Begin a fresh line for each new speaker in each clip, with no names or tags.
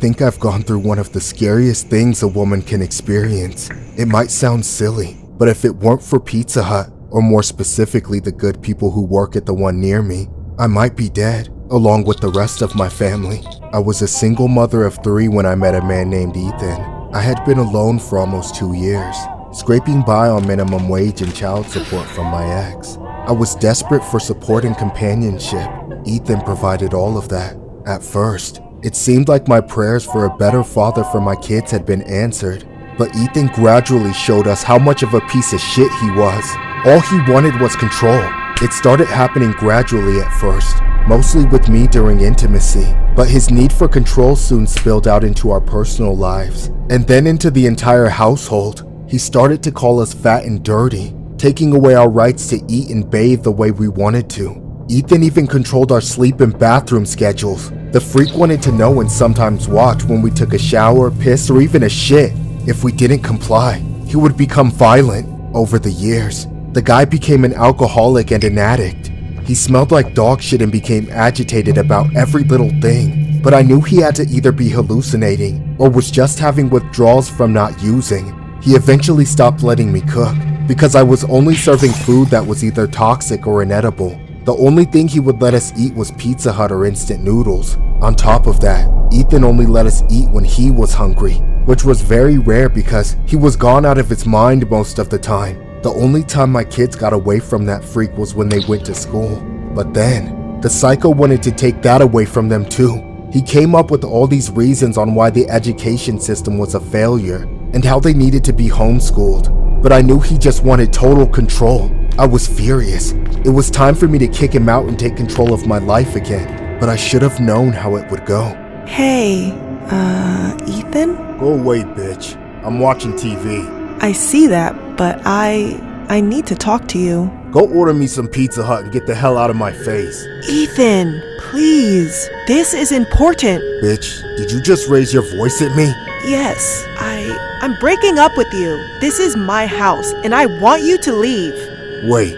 think I've gone through one of the scariest things a woman can experience. It might sound silly, but if it weren't for Pizza Hut, or more specifically the good people who work at the one near me, I might be dead, along with the rest of my family. I was a single mother of 3 when I met a man named Ethan. I had been alone for almost 2 years, scraping by on minimum wage and child support from my ex. I was desperate for support and companionship. Ethan provided all of that. At first, it seemed like my prayers for a better father for my kids had been answered, but Ethan gradually showed us how much of a piece of shit he was. All he wanted was control. It started happening gradually at first, mostly with me during intimacy, but his need for control soon spilled out into our personal lives, and then into the entire household. He started to call us fat and dirty, taking away our rights to eat and bathe the way we wanted to. Ethan even controlled our sleep and bathroom schedules. The freak wanted to know and sometimes watch when we took a shower, piss, or even a shit. If we didn't comply, he would become violent. Over the years, the guy became an alcoholic and an addict. He smelled like dog shit and became agitated about every little thing. But I knew he had to either be hallucinating or was just having withdrawals from not using. He eventually stopped letting me cook because I was only serving food that was either toxic or inedible. The only thing he would let us eat was Pizza Hut or instant noodles. On top of that, Ethan only let us eat when he was hungry, which was very rare because he was gone out of his mind most of the time. The only time my kids got away from that freak was when they went to school. But then, the psycho wanted to take that away from them too. He came up with all these reasons on why the education system was a failure and how they needed to be homeschooled. But I knew he just wanted total control. I was furious. It was time for me to kick him out and take control of my life again. But I should have known how it would go.
Hey, Ethan?
Go away, bitch. I'm watching TV.
I see that, but I need to talk to you.
Go order me some Pizza Hut and get the hell out of my face.
Ethan, please. This is important.
Bitch, did you just raise your voice at me?
Yes, I'm breaking up with you. This is my house, and I want you to leave.
Wait,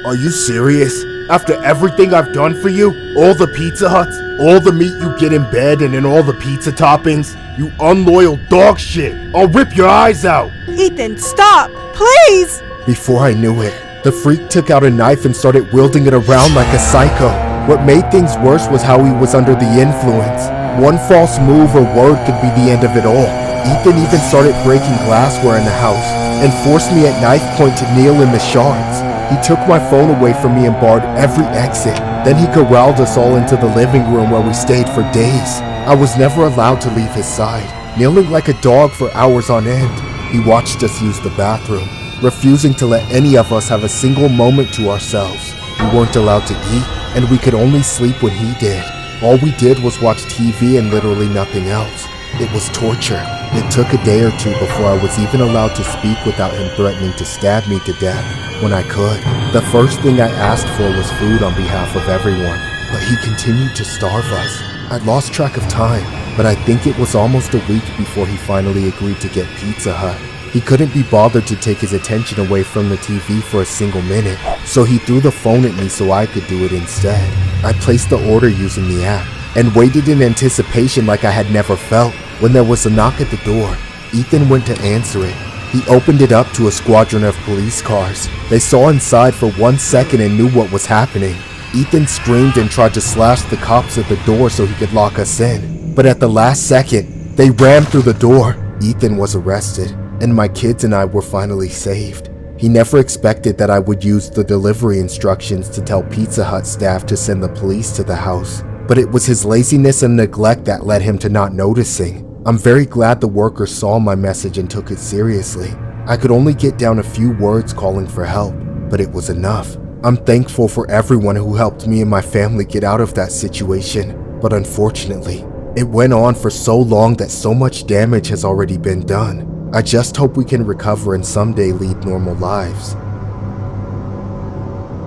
are you serious? After everything I've done for you, all the Pizza Huts, all the meat you get in bed and in all the pizza toppings, you unloyal dog shit, I'll rip your eyes out.
Ethan, stop, please!
Before I knew it, the freak took out a knife and started wielding it around like a psycho. What made things worse was how he was under the influence. One false move or word could be the end of it all. Ethan even started breaking glassware in the house and forced me at knife point to kneel in the shards. He took my phone away from me and barred every exit. Then he corralled us all into the living room where we stayed for days. I was never allowed to leave his side, kneeling like a dog for hours on end. He watched us use the bathroom, refusing to let any of us have a single moment to ourselves. We weren't allowed to eat, and we could only sleep when he did. All we did was watch TV and literally nothing else. It was torture. It took a day or two before I was even allowed to speak without him threatening to stab me to death when I could. The first thing I asked for was food on behalf of everyone, but he continued to starve us. I lost track of time, but I think it was almost a week before he finally agreed to get Pizza Hut. He couldn't be bothered to take his attention away from the TV for a single minute, so he threw the phone at me so I could do it instead. I placed the order using the app and waited in anticipation like I had never felt. When there was a knock at the door, Ethan went to answer it. He opened it up to a squadron of police cars. They saw inside for 1 second and knew what was happening. Ethan screamed and tried to slash the cops at the door so he could lock us in. But at the last second, they rammed through the door. Ethan was arrested, and my kids and I were finally saved. He never expected that I would use the delivery instructions to tell Pizza Hut staff to send the police to the house. But it was his laziness and neglect that led him to not noticing. I'm very glad the workers saw my message and took it seriously. I could only get down a few words calling for help, but it was enough. I'm thankful for everyone who helped me and my family get out of that situation, but unfortunately, it went on for so long that so much damage has already been done. I just hope we can recover and someday lead normal lives.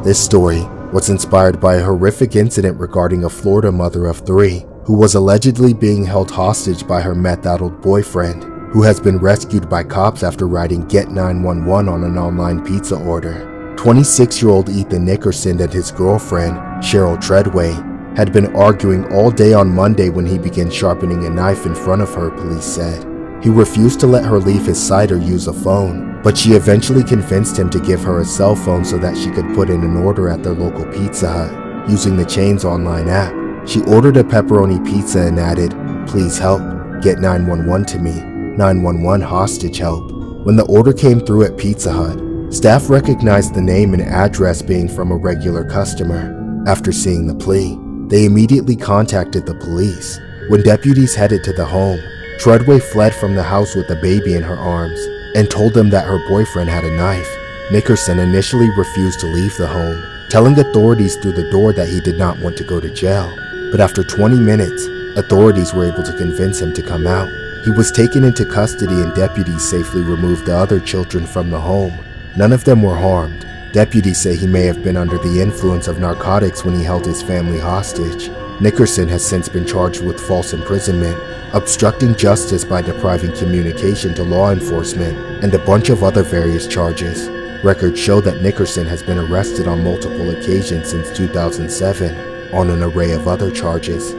This story was inspired by a horrific incident regarding a Florida mother of 3 who was allegedly being held hostage by her meth-addled boyfriend, who has been rescued by cops after writing Get 911 on an online pizza order. 26-year-old Ethan Nicholson and his girlfriend, Cheryl Treadway, had been arguing all day on Monday when he began sharpening a knife in front of her, police said. He refused to let her leave his side or use a phone, but she eventually convinced him to give her a cell phone so that she could put in an order at their local Pizza Hut, using the chain's online app. She ordered a pepperoni pizza and added, "Please help, get 911 to me, 911 hostage help." When the order came through at Pizza Hut, staff recognized the name and address being from a regular customer. After seeing the plea, they immediately contacted the police. When deputies headed to the home, Treadway fled from the house with a baby in her arms and told them that her boyfriend had a knife. Nicholson initially refused to leave the home, telling authorities through the door that he did not want to go to jail. But after 20 minutes, authorities were able to convince him to come out. He was taken into custody and deputies safely removed the other children from the home. None of them were harmed. Deputies say he may have been under the influence of narcotics when he held his family hostage. Nicholson has since been charged with false imprisonment, obstructing justice by depriving communication to law enforcement, and a bunch of other various charges. Records show that Nicholson has been arrested on multiple occasions since 2007 on an array of other charges.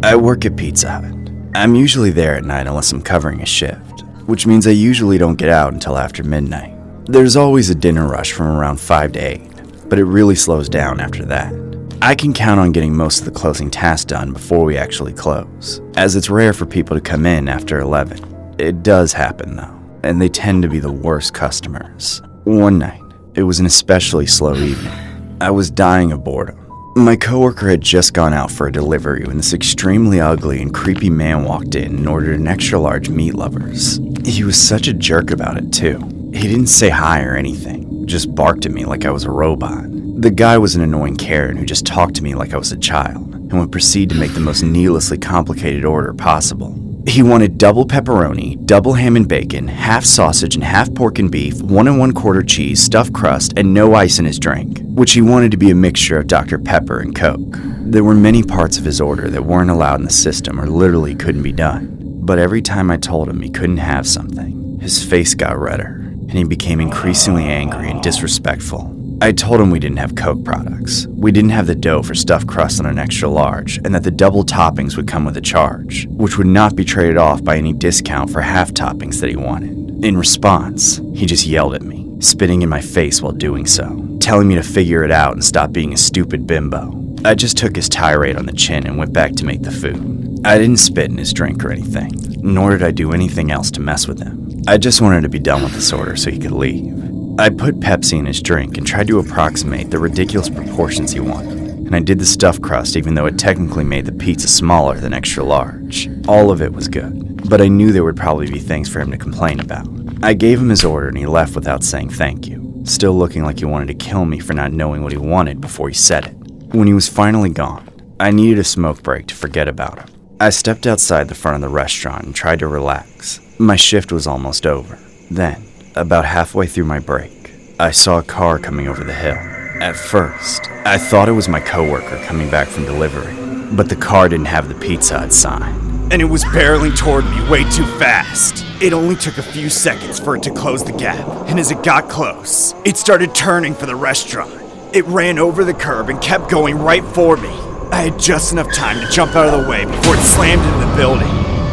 I work at Pizza Hut. I'm usually there at night unless I'm covering a shift, which means I usually don't get out until after midnight. There's always a dinner rush from around 5 to 8, but it really slows down after that. I can count on getting most of the closing tasks done before we actually close, as it's rare for people to come in after 11. It does happen though, and they tend to be the worst customers. One night, it was an especially slow evening. I was dying of boredom. My coworker had just gone out for a delivery when this extremely ugly and creepy man walked in and ordered an extra large meat lovers. He was such a jerk about it too. He didn't say hi or anything, just barked at me like I was a robot. The guy was an annoying Karen who just talked to me like I was a child and would proceed to make the most needlessly complicated order possible. He wanted double pepperoni, double ham and bacon, half sausage and half pork and beef, 1 1/4 cheese, stuffed crust, and no ice in his drink, which he wanted to be a mixture of Dr. Pepper and Coke. There were many parts of his order that weren't allowed in the system or literally couldn't be done. But every time I told him he couldn't have something, his face got redder, and he became increasingly angry and disrespectful. I told him we didn't have Coke products, we didn't have the dough for stuffed crust on an extra large, and that the double toppings would come with a charge, which would not be traded off by any discount for half toppings that he wanted. In response, he just yelled at me, spitting in my face while doing so, telling me to figure it out and stop being a stupid bimbo. I just took his tirade on the chin and went back to make the food. I didn't spit in his drink or anything, nor did I do anything else to mess with him. I just wanted to be done with this order so he could leave. I put Pepsi in his drink and tried to approximate the ridiculous proportions he wanted, and I did the stuffed crust even though it technically made the pizza smaller than extra large. All of it was good, but I knew there would probably be things for him to complain about. I gave him his order and he left without saying thank you, still looking like he wanted to kill me for not knowing what he wanted before he said it. When he was finally gone, I needed a smoke break to forget about him. I stepped outside the front of the restaurant and tried to relax. My shift was almost over. Then, about halfway through my break, I saw a car coming over the hill. At first, I thought it was my coworker coming back from delivery, but the car didn't have the Pizza Hut sign. And it was barreling toward me way too fast. It only took a few seconds for it to close the gap, and as it got close, it started turning for the restaurant. It ran over the curb and kept going right for me. I had just enough time to jump out of the way before it slammed into the building.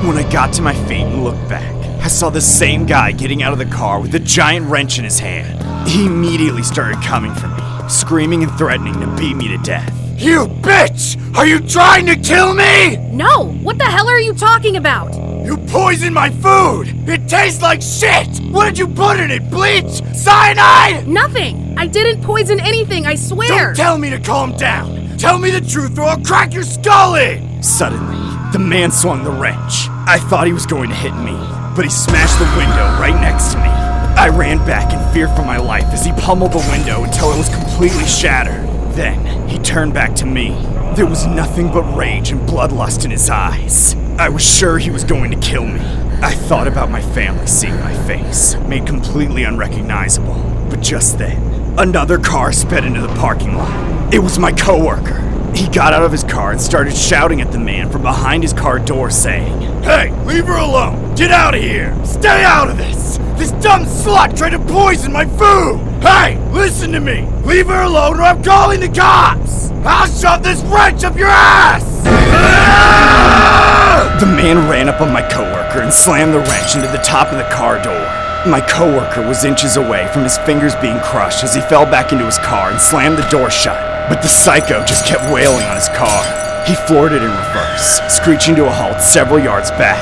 When I got to my feet and looked back, I saw the same guy getting out of the car with a giant wrench in his hand. He immediately started coming for me, screaming and threatening to beat me to death. You bitch! Are you trying to kill me?
No! What the hell are you talking about?
You poisoned my food! It tastes like shit! What did you put in it? Bleach? Cyanide?
Nothing! I didn't poison anything, I swear!
Don't tell me to calm down! Tell me the truth or I'll crack your skull in! Suddenly, the man swung the wrench. I thought he was going to hit me, but he smashed the window right next to me. I ran back in fear for my life as he pummeled the window until it was completely shattered. Then, he turned back to me. There was nothing but rage and bloodlust in his eyes. I was sure he was going to kill me. I thought about my family seeing my face, made completely unrecognizable. But just then, another car sped into the parking lot. It was my coworker. He got out of his car and started shouting at the man from behind his car door saying, "Hey, leave her alone! Get out of here! Stay out of this! This dumb slut tried to poison my food! Hey, listen to me! Leave her alone or I'm calling the cops! I'll shove this wrench up your ass!" The man ran up on my coworker and slammed the wrench into the top of the car door. My coworker was inches away from his fingers being crushed as he fell back into his car and slammed the door shut. But the psycho just kept wailing on his car. He floored it in reverse, screeching to a halt several yards back.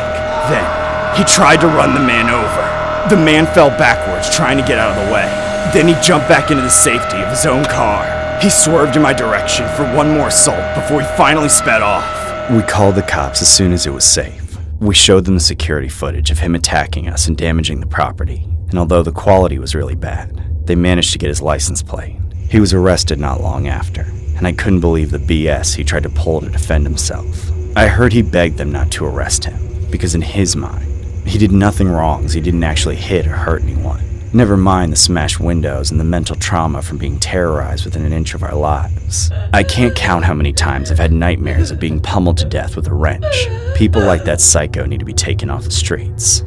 Then, he tried to run the man over. The man fell backwards, trying to get out of the way. Then he jumped back into the safety of his own car. He swerved in my direction for one more assault before he finally sped off. We called the cops as soon as it was safe. We showed them the security footage of him attacking us and damaging the property. And although the quality was really bad, they managed to get his license plate. He was arrested not long after, and I couldn't believe the BS he tried to pull to defend himself. I heard he begged them not to arrest him, because in his mind, he did nothing wrong as he didn't actually hit or hurt anyone. Never mind the smashed windows and the mental trauma from being terrorized within an inch of our lives. I can't count how many times I've had nightmares of being pummeled to death with a wrench. People like that psycho need to be taken off the streets.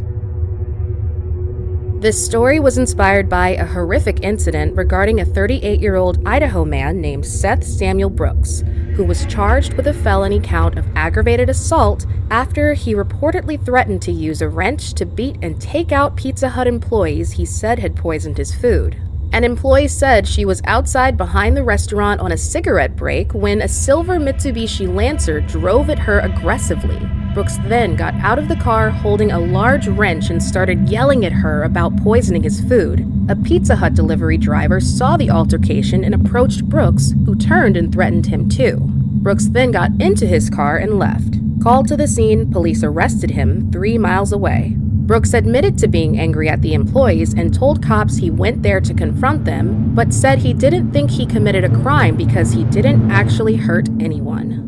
This story was inspired by a horrific incident regarding a 38-year-old Idaho man named Seth Samuel Brooks, who was charged with a felony count of aggravated assault after he reportedly threatened to use a wrench to beat and take out Pizza Hut employees he said had poisoned his food. An employee said she was outside behind the restaurant on a cigarette break when a silver Mitsubishi Lancer drove at her aggressively. Brooks then got out of the car holding a large wrench and started yelling at her about poisoning his food. A Pizza Hut delivery driver saw the altercation and approached Brooks, who turned and threatened him too. Brooks then got into his car and left. Called to the scene, police arrested him 3 miles away. Brooks admitted to being angry at the employees and told cops he went there to confront them, but said he didn't think he committed a crime because he didn't actually hurt anyone.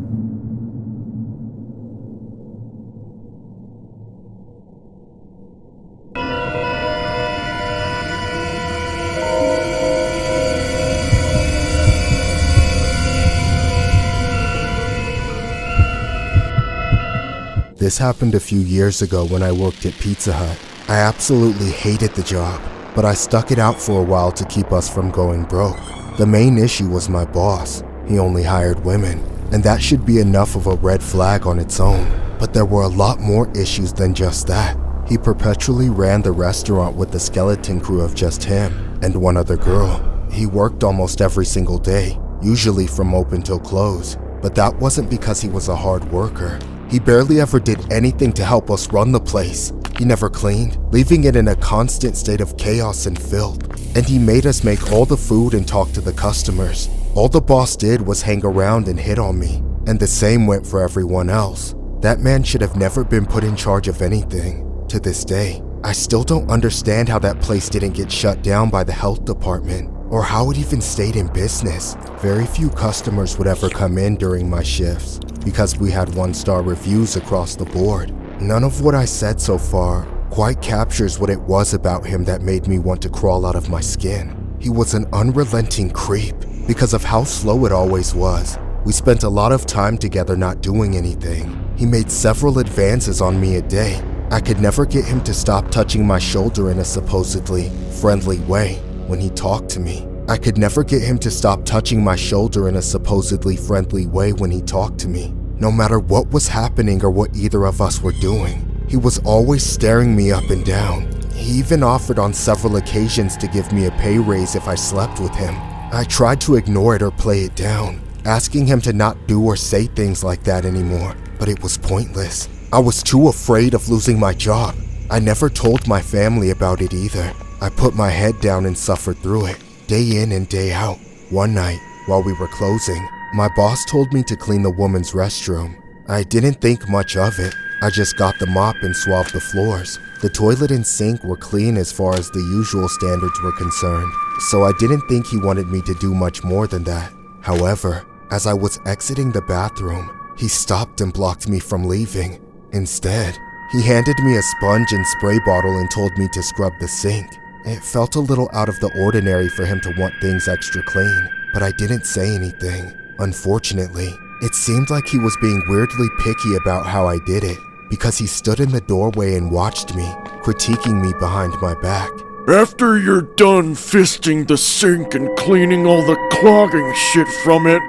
This happened a few years ago when I worked at Pizza Hut. I absolutely hated the job, but I stuck it out for a while to keep us from going broke. The main issue was my boss. He only hired women, and that should be enough of a red flag on its own. But there were a lot more issues than just that. He perpetually ran the restaurant with the skeleton crew of just him and one other girl. He worked almost every single day, usually from open till close, but that wasn't because he was a hard worker. He barely ever did anything to help us run the place. He never cleaned, leaving it in a constant state of chaos and filth. And he made us make all the food and talk to the customers. All the boss did was hang around and hit on me, and the same went for everyone else. That man should have never been put in charge of anything. To this day, I still don't understand how that place didn't get shut down by the health department, or how it even stayed in business. Very few customers would ever come in during my shifts, because we had 1-star reviews across the board. None of what I said so far quite captures what it was about him that made me want to crawl out of my skin. He was an unrelenting creep because of how slow it always was. We spent a lot of time together not doing anything. He made several advances on me a day. I could never get him to stop touching my shoulder in a supposedly friendly way when he talked to me. I could never get him to stop touching my shoulder in a supposedly friendly way when he talked to me. No matter what was happening or what either of us were doing, he was always staring me up and down. He even offered on several occasions to give me a pay raise if I slept with him. I tried to ignore it or play it down, asking him to not do or say things like that anymore, but it was pointless. I was too afraid of losing my job. I never told my family about it either. I put my head down and suffered through it, day in and day out. One night, while we were closing, my boss told me to clean the woman's restroom. I didn't think much of it. I just got the mop and swabbed the floors. The toilet and sink were clean as far as the usual standards were concerned, so I didn't think he wanted me to do much more than that. However, as I was exiting the bathroom, he stopped and blocked me from leaving. Instead, he handed me a sponge and spray bottle and told me to scrub the sink. It felt a little out of the ordinary for him to want things extra clean. but I didn't say anything. Unfortunately, it seemed like he was being weirdly picky about how I did it, because he stood in the doorway and watched me, critiquing me behind my back.
After you're done fisting the sink and cleaning all the clogging shit from it,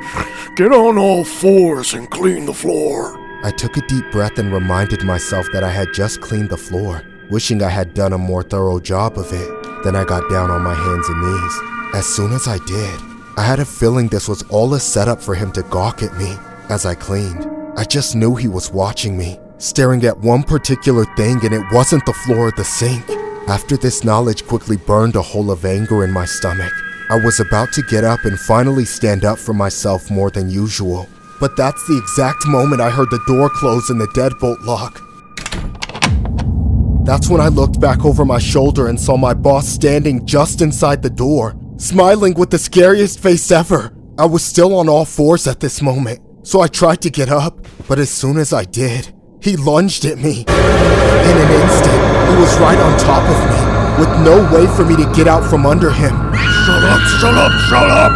get on all fours and clean the floor.
I took a deep breath and reminded myself that I had just cleaned the floor, wishing I had done a more thorough job of it. Then I got down on my hands and knees. As soon as I did, I had a feeling this was all a setup for him to gawk at me as I cleaned. I just knew he was watching me, staring at one particular thing, and it wasn't the floor or the sink. After this knowledge quickly burned a hole of anger in my stomach, I was about to get up and finally stand up for myself more than usual. But that's the exact moment I heard the door close and the deadbolt lock. That's when I looked back over my shoulder and saw my boss standing just inside the door, smiling with the scariest face ever. I was still on all fours at this moment, so I tried to get up, but as soon as I did, he lunged at me. In an instant, he was right on top of me, with no way for me to get out from under him.
Shut up, shut up, shut up!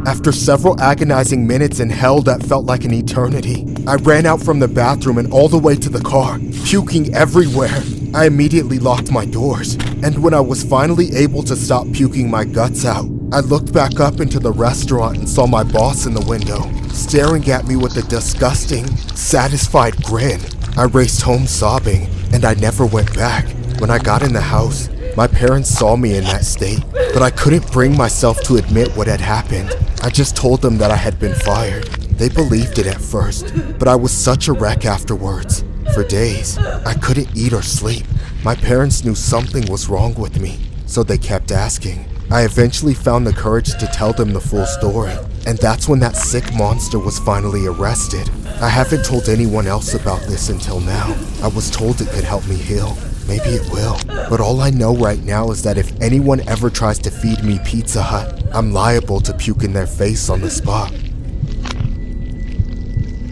After several agonizing minutes in hell that felt like an eternity, I ran out from the bathroom and all the way to the car, puking everywhere. I immediately locked my doors, and when I was finally able to stop puking my guts out, I looked back up into the restaurant and saw my boss in the window, staring at me with a disgusting, satisfied grin. I raced home sobbing, and I never went back. When I got in the house, my parents saw me in that state, but I couldn't bring myself to admit what had happened. I just told them that I had been fired. They believed it at first, but I was such a wreck afterwards. For days, I couldn't eat or sleep. My parents knew something was wrong with me, so they kept asking. I eventually found the courage to tell them the full story, and that's when that sick monster was finally arrested. I haven't told anyone else about this until now. I was told it could help me heal. Maybe it will. But all I know right now is that if anyone ever tries to feed me Pizza Hut, I'm liable to puke in their face on the spot.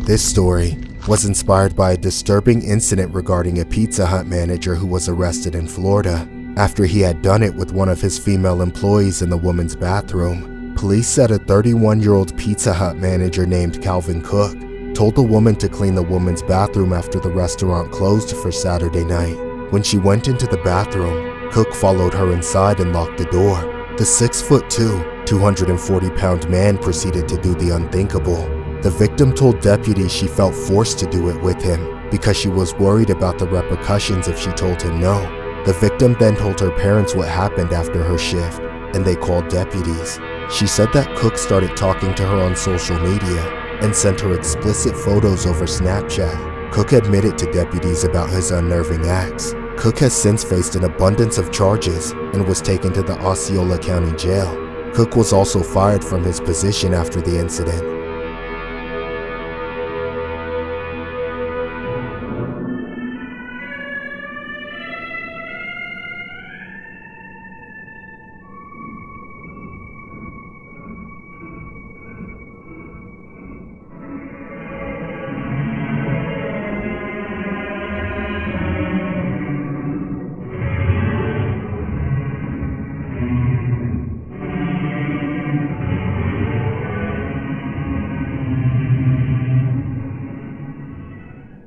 This story was inspired by a disturbing incident regarding a Pizza Hut manager who was arrested in Florida after he had done it with one of his female employees in the woman's bathroom. Police said a 31-year-old Pizza Hut manager named Calvin Cook told the woman to clean the woman's bathroom after the restaurant closed for Saturday night. When she went into the bathroom, Cook followed her inside and locked the door. The 6'2", 240-pound man proceeded to do the unthinkable. The victim told deputies she felt forced to do it with him because she was worried about the repercussions if she told him no. The victim then told her parents what happened after her shift, and they called deputies. She said that Cook started talking to her on social media and sent her explicit photos over Snapchat. Cook admitted to deputies about his unnerving acts. Cook has since faced an abundance of charges and was taken to the Osceola County Jail. Cook was also fired from his position after the incident.